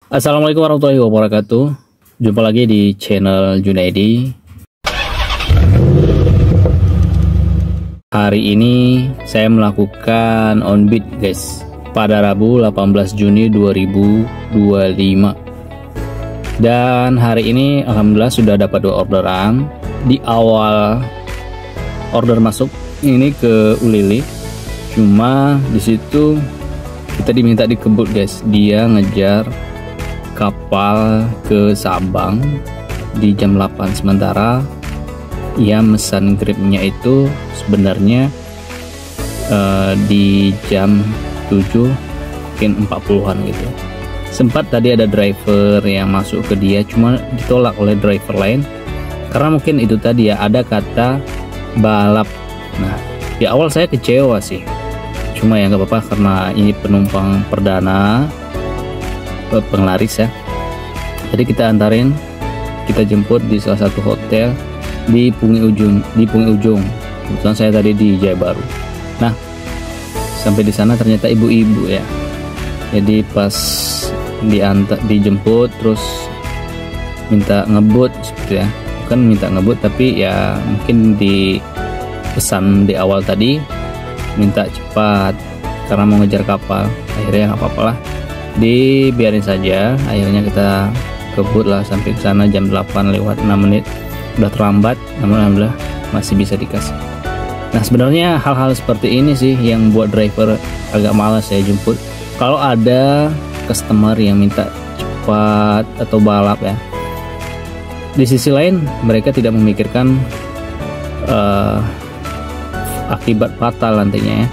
Assalamualaikum warahmatullahi wabarakatuh. Jumpa lagi di channel Junaidi. Hari ini saya melakukan on bid guys, pada Rabu 18 Juni 2025. Dan hari ini alhamdulillah sudah dapat 2 orderan. Di awal order masuk ini ke Ulili, cuma disitu kita diminta dikebut guys. Dia ngejar kapal ke Sabang di jam 8, sementara ia mesan grabnya itu sebenarnya di jam 7 mungkin 40-an gitu. Sempat tadi ada driver yang masuk ke dia, cuma ditolak oleh driver lain karena mungkin itu tadi ya, ada kata balap. Nah di awal saya kecewa sih, cuma ya nggak apa-apa karena ini penumpang perdana, penglaris ya. Jadi kita antarin, kita jemput di salah satu hotel di Pungi Ujung. Kebetulan saya tadi di Jaya Baru. Nah sampai di sana ternyata ibu-ibu ya. Jadi pas dijemput terus minta ngebut seperti ya, bukan minta ngebut tapi ya mungkin di pesan di awal tadi minta cepat karena mau ngejar kapal. Akhirnya nggak apa-apa lah, dibiarin saja. Akhirnya kita kebut lah sampai ke sana jam 8 lewat 6 menit. Udah terlambat, namun alhamdulillah masih bisa dikasih. Nah sebenarnya hal-hal seperti ini sih yang buat driver agak malas saya jemput. Kalau ada customer yang minta cepat atau balap ya, di sisi lain mereka tidak memikirkan akibat fatal nantinya ya,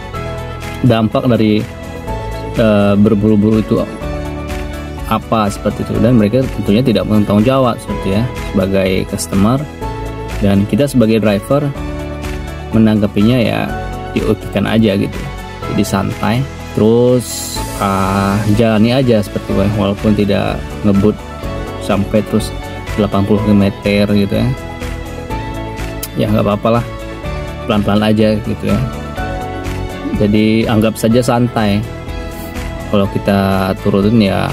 dampak dari berburu-buru itu apa seperti itu, dan mereka tentunya tidak bertanggung jawab seperti ya sebagai customer, dan kita sebagai driver menanggapinya ya diokekan aja gitu. Jadi santai terus jalani aja seperti itu, walaupun tidak ngebut sampai terus 80 km gitu ya. Ya nggak apa-apa lah, pelan-pelan aja gitu ya. Jadi anggap saja santai. Kalau kita turutin ya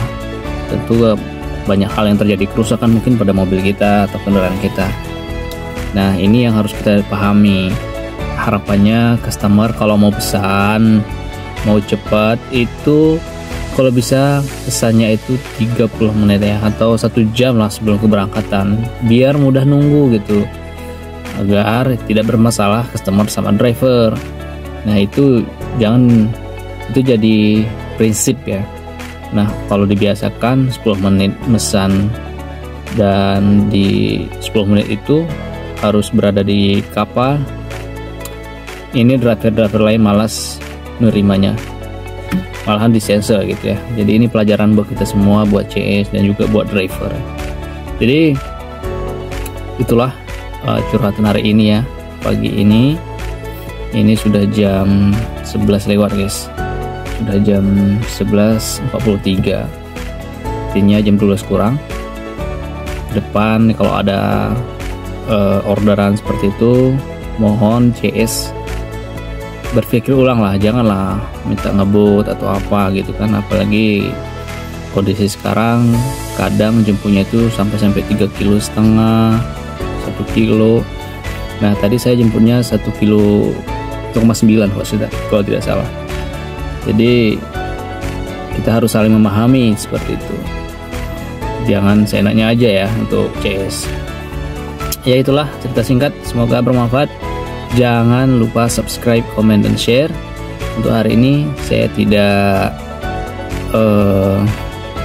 tentu banyak hal yang terjadi, kerusakan mungkin pada mobil kita atau kendaraan kita. Nah ini yang harus kita pahami. Harapannya customer kalau mau pesan, mau cepat itu kalau bisa pesannya itu 30 menit ya, atau 1 jam lah sebelum keberangkatan, biar mudah nunggu gitu, agar tidak bermasalah customer sama driver. Nah itu jangan, itu jadi prinsip ya. Nah kalau dibiasakan 10 menit mesan, dan di 10 menit itu harus berada di kapal, ini driver-driver lain malas nerimanya, malahan disensor gitu ya. Jadi ini pelajaran buat kita semua, buat CS dan juga buat driver. Jadi itulah curhatan hari ini ya, pagi ini. Ini sudah jam 11 lewat guys, sudah jam 11.43, artinya jam 12 kurang. Depan kalau ada orderan seperti itu, mohon CS berpikir ulang lah, janganlah minta ngebut atau apa gitu kan. Apalagi kondisi sekarang kadang jemputnya itu sampai 3,5 kilo, 1 kilo. Nah tadi saya jemputnya 1,9 kilo kalau tidak salah. Jadi kita harus saling memahami seperti itu, jangan seenaknya aja ya untuk CS. Ya itulah cerita singkat, semoga bermanfaat. Jangan lupa subscribe, komen, dan share. Untuk hari ini saya tidak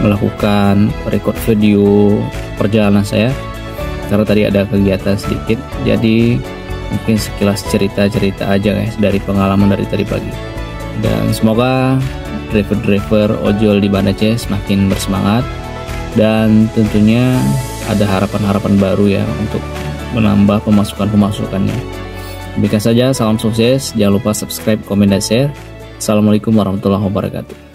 melakukan record video perjalanan saya karena tadi ada kegiatan sedikit. Jadi mungkin sekilas cerita-cerita aja guys dari pengalaman dari tadi pagi. Dan semoga driver-driver ojol di Banda Aceh semakin bersemangat, dan tentunya ada harapan-harapan baru ya untuk menambah pemasukannya. Demikian saja, salam sukses. Jangan lupa subscribe, komen, dan share. Assalamualaikum warahmatullahi wabarakatuh.